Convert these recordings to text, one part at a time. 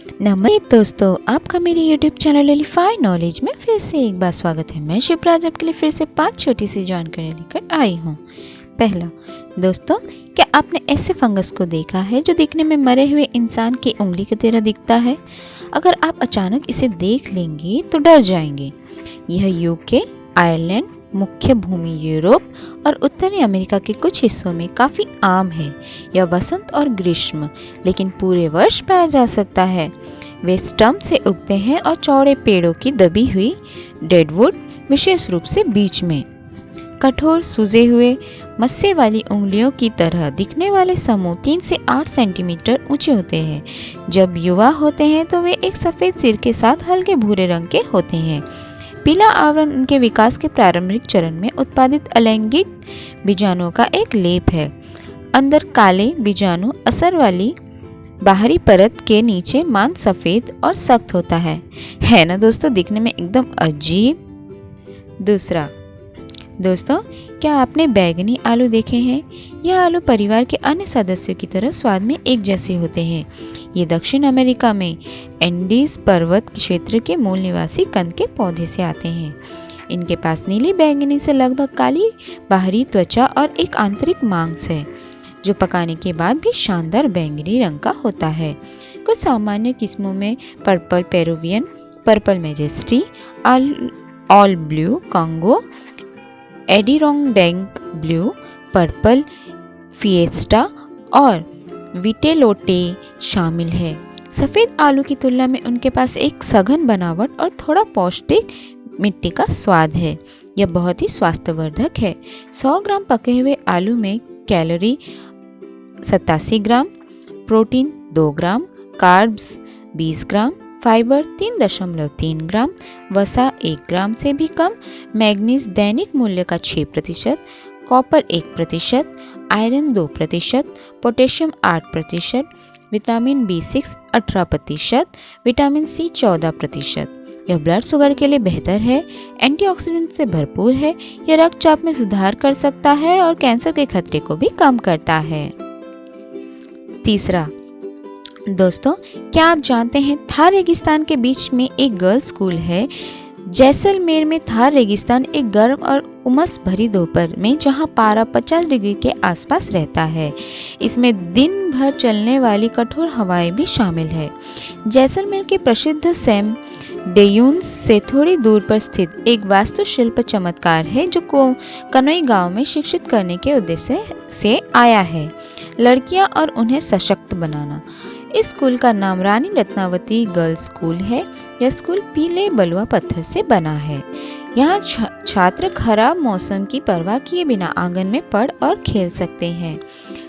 नमस्ते दोस्तों, आपका मेरे YouTube चैनल एलिफाई नॉलेज में फिर से एक बार स्वागत है। मैं शिवराज आपके लिए फिर से 5 छोटी सी जानकारी लेकर आई हूँ। पहला, दोस्तों, क्या आपने ऐसे फंगस को देखा है जो दिखने में मरे हुए इंसान की उंगली की तरह दिखता है? अगर आप अचानक इसे देख लेंगे तो डर जाएंगे। यह यूके, आयरलैंड, मुख्य भूमि यूरोप और उत्तरी अमेरिका के कुछ हिस्सों में काफ़ी आम है। यह वसंत और ग्रीष्म लेकिन पूरे वर्ष पाया जा सकता है। वे स्टम्प से उगते हैं और चौड़े पेड़ों की दबी हुई डेडवुड, विशेष रूप से बीच में कठोर सूजे हुए मस्से वाली उंगलियों की तरह दिखने वाले समूह 3 से 8 सेंटीमीटर ऊंचे होते हैं। जब युवा होते हैं तो वे एक सफ़ेद सिर के साथ हल्के भूरे रंग के होते हैं। पीला आवरण उनके विकास के प्रारंभिक चरण में उत्पादित अलैंगिक बीजाणुओं का एक लेप है। अंदर काले बीजाणु असर वाली बाहरी परत के नीचे मांस सफेद और सख्त होता है ना दोस्तों, दिखने में एकदम अजीब। दूसरा, दोस्तों, क्या आपने बैंगनी आलू देखे हैं? यह आलू परिवार के अन्य सदस्यों की तरह स्वाद में एक जैसे होते हैं। ये दक्षिण अमेरिका में एंडीज पर्वत क्षेत्र के मूल निवासी कंद के पौधे से आते हैं। इनके पास नीली बैंगनी से लगभग काली बाहरी त्वचा और एक आंतरिक मांस है जो पकाने के बाद भी शानदार बैंगनी रंग का होता है। कुछ सामान्य किस्मों में purple Peruvian, purple majesty, all blue Congo, Adirondack blue, purple fiesta और विटेलोटे शामिल है। सफ़ेद आलू की तुलना में उनके पास एक सघन बनावट और थोड़ा पौष्टिक मिट्टी का स्वाद है। यह बहुत ही स्वास्थ्यवर्धक है। 100 ग्राम पके हुए आलू में कैलोरी 87 ग्राम, प्रोटीन 2 ग्राम, कार्ब्स 20 ग्राम, फाइबर 3.3 ग्राम, वसा 1 ग्राम से भी कम, मैग्नीज दैनिक मूल्य का 6%, copper 1%, iron 2%, potassium 8%, vitamin B6 18%, vitamin C 14%। यह ब्लड शुगर के लिए बेहतर है, एंटीऑक्सीडेंट से भरपूर है। यह रक्तचाप में सुधार कर सकता है और कैंसर के खतरे को भी कम करता है। तीसरा, दोस्तों, क्या आप जानते हैं थार रेगिस्तान के बीच में एक गर्ल्स स्कूल है? जैसलमेर में थार रेगिस्तान एक गर्म और उमस भरी दोपहर में जहां पारा 50 डिग्री के आसपास रहता है। इसमें दिन भर चलने वाली कठोर हवाएं भी शामिल है। जैसलमेर के प्रसिद्ध सैम डेयून्स से थोड़ी दूर पर स्थित एक वास्तुशिल्प चमत्कार है जो कनोई गांव में शिक्षित करने के उद्देश्य से आया है, लड़कियां और उन्हें सशक्त बनाना। इस स्कूल का नाम रानी रत्नावती गर्ल्स स्कूल है। यह स्कूल पीले बलुआ पत्थर से बना है। यहाँ छात्र खराब मौसम की परवाह किए बिना आंगन में पढ़ और खेल सकते हैं।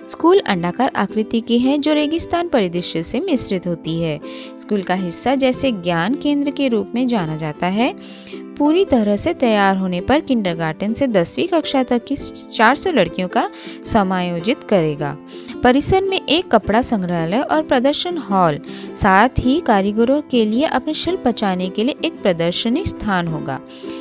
स्कूल अंडाकार आकृति की है जो रेगिस्तान परिदृश्य से मिश्रित होती है। स्कूल का हिस्सा जैसे ज्ञान केंद्र के रूप में जाना जाता है। पूरी तरह से तैयार होने पर किंडरगार्टन से 10वीं कक्षा तक की 400 लड़कियों का समायोजित करेगा। परिसर में एक कपड़ा संग्रहालय और प्रदर्शन हॉल, साथ ही कारीगरों के लिए अपने शिल्प बचाने के लिए एक प्रदर्शनी स्थान होगा।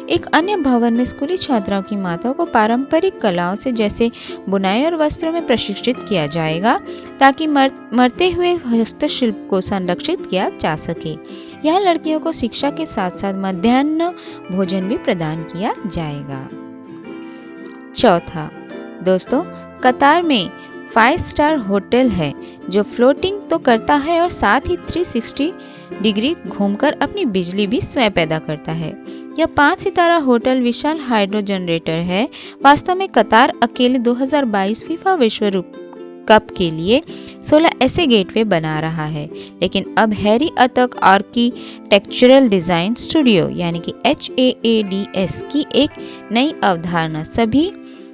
एक अन्य भवन में स्कूली छात्राओं की माताओं को पारंपरिक कलाओं से जैसे बुनाई और वस्त्रों में प्रशिक्षित किया जाएगा ताकि मरते हुए हस्तशिल्प को संरक्षित किया जा सके। यहाँ लड़कियों को शिक्षा के साथ साथ मध्याह्न भोजन भी प्रदान किया जाएगा। चौथा, दोस्तों, कतार में 5 स्टार होटल है जो फ्लोटिंग तो करता है और साथ ही 360 डिग्री घूमकर अपनी बिजली भी स्वयं पैदा करता है। यह 5 सितारा होटल विशाल हाइड्रो जनरेटर है। वास्तव में कतार अकेले 2022 फीफा विश्व कप के लिए 16 ऐसे गेटवे बना रहा है, लेकिन अब हैरी अतक आर्किटेक्चरल डिजाइन स्टूडियो यानी कि HAADS की एक नई अवधारणा सभी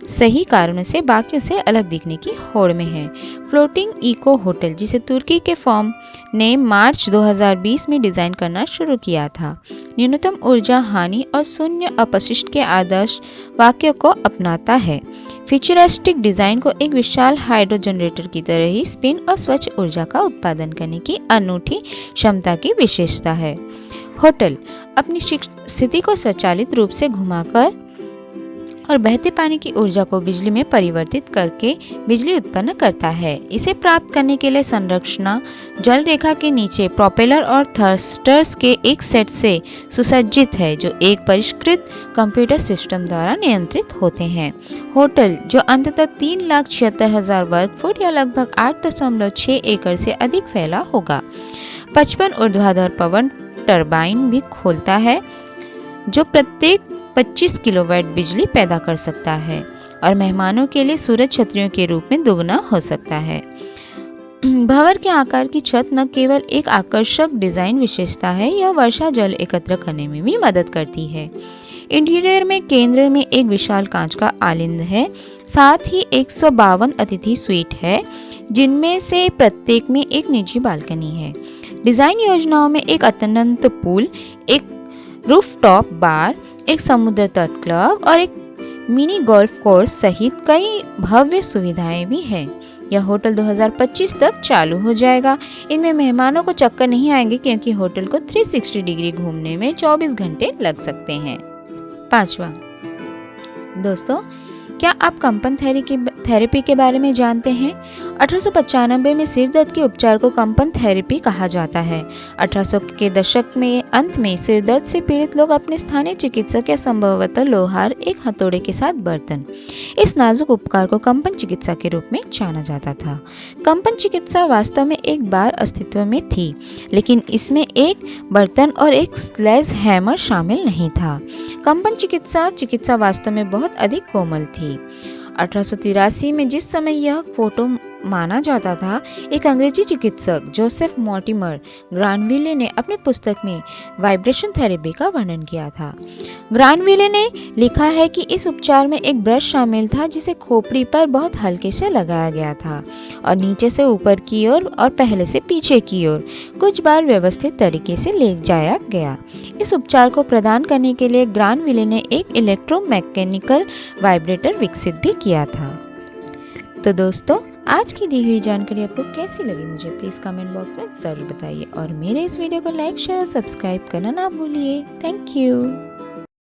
सही कारणों से बाकियों से अलग दिखने की होड़ में है। फ्लोटिंग इको होटल, जिसे तुर्की के फर्म ने मार्च 2020 में डिजाइन करना शुरू किया था, न्यूनतम ऊर्जा हानि और शून्य अपशिष्ट के आदर्श वाक्यों को अपनाता है। फ्यूचरिस्टिक डिजाइन को एक विशाल हाइड्रो जनरेटर की तरह ही स्पिन और स्वच्छ ऊर्जा का उत्पादन करने की अनूठी क्षमता की विशेषता है। होटल अपनी स्थिति को स्वचालित रूप से घुमाकर और बहते पानी की ऊर्जा को बिजली में परिवर्तित करके बिजली उत्पन्न करता है। इसे प्राप्त करने के लिए संरचना जल रेखा के नीचे प्रोपेलर और थ्रस्टर्स के एक सेट से सुसज्जित है, जो एक परिष्कृत कंप्यूटर सिस्टम द्वारा नियंत्रित होते हैं। होटल, जो अंततः 3,76,000 वर्ग फुट या लगभग 8.6 एकड़ से अधिक फैला होगा, 55 ऊर्ध्वाधर पवन टरबाइन भी खोलता है, जो प्रत्येक 25 किलोवाट बिजली पैदा कर सकता है और मेहमानों के लिए सूरज छतरियों के रूप में दोगुना हो सकता है। भंवर के आकार की छत न केवल एक आकर्षक डिजाइन विशेषता है, यह वर्षा जल एकत्र करने में भी मदद करती है। इंटीरियर में केंद्र में एक विशाल कांच का आलिंद है, साथ ही 152 अतिथि स्वीट है, जिनमें से प्रत्येक में एक निजी बालकनी है। डिजाइन योजनाओं में एक अत्यंत पूल, एक रूफटॉप बार, एक समुद्र तट क्लब और एक मिनी गोल्फ कोर्स सहित कई भव्य सुविधाएं भी हैं। यह होटल 2025 तक चालू हो जाएगा। इनमें मेहमानों को चक्कर नहीं आएंगे, क्योंकि होटल को 360 डिग्री घूमने में 24 घंटे लग सकते हैं। 5वां, दोस्तों, क्या आप कंपन थेरेपी के बारे में जानते हैं? 1895 में सिर दर्द के उपचार को कंपन थेरेपी कहा जाता है। 1800 के दशक में अंत में सिर दर्द से पीड़ित लोग अपने स्थानीय चिकित्सक या संभवतः लोहार एक हथौड़े के साथ बर्तन, इस नाजुक उपकरण को कंपन चिकित्सा के रूप में जाना जाता था। कंपन चिकित्सा वास्तव में एक बार अस्तित्व में थी, लेकिन इसमें एक बर्तन और एक स्लेज हैमर शामिल नहीं था। कंपन चिकित्सा वास्तव में बहुत अधिक कोमल थी। 1883 में, जिस समय यह फोटो माना जाता था, एक अंग्रेजी चिकित्सक जोसेफ मॉर्टिमर ग्रानविले ने अपनी पुस्तक में वाइब्रेशन थेरेपी का वर्णन किया था। ग्रानविले ने लिखा है कि इस उपचार में एक ब्रश शामिल था, जिसे खोपड़ी पर बहुत हल्के से लगाया गया था और नीचे से ऊपर की ओर और पहले से पीछे की ओर कुछ बार व्यवस्थित तरीके से ले जाया गया। इस उपचार को प्रदान करने के लिए ग्रानविले ने एक इलेक्ट्रोमैकेनिकल वाइब्रेटर विकसित भी किया था। तो दोस्तों, आज की दी हुई जानकारी आपको कैसी लगी, मुझे प्लीज़ कमेंट बॉक्स में ज़रूर बताइए और मेरे इस वीडियो को लाइक, शेयर और सब्सक्राइब करना ना भूलिए। Thank you.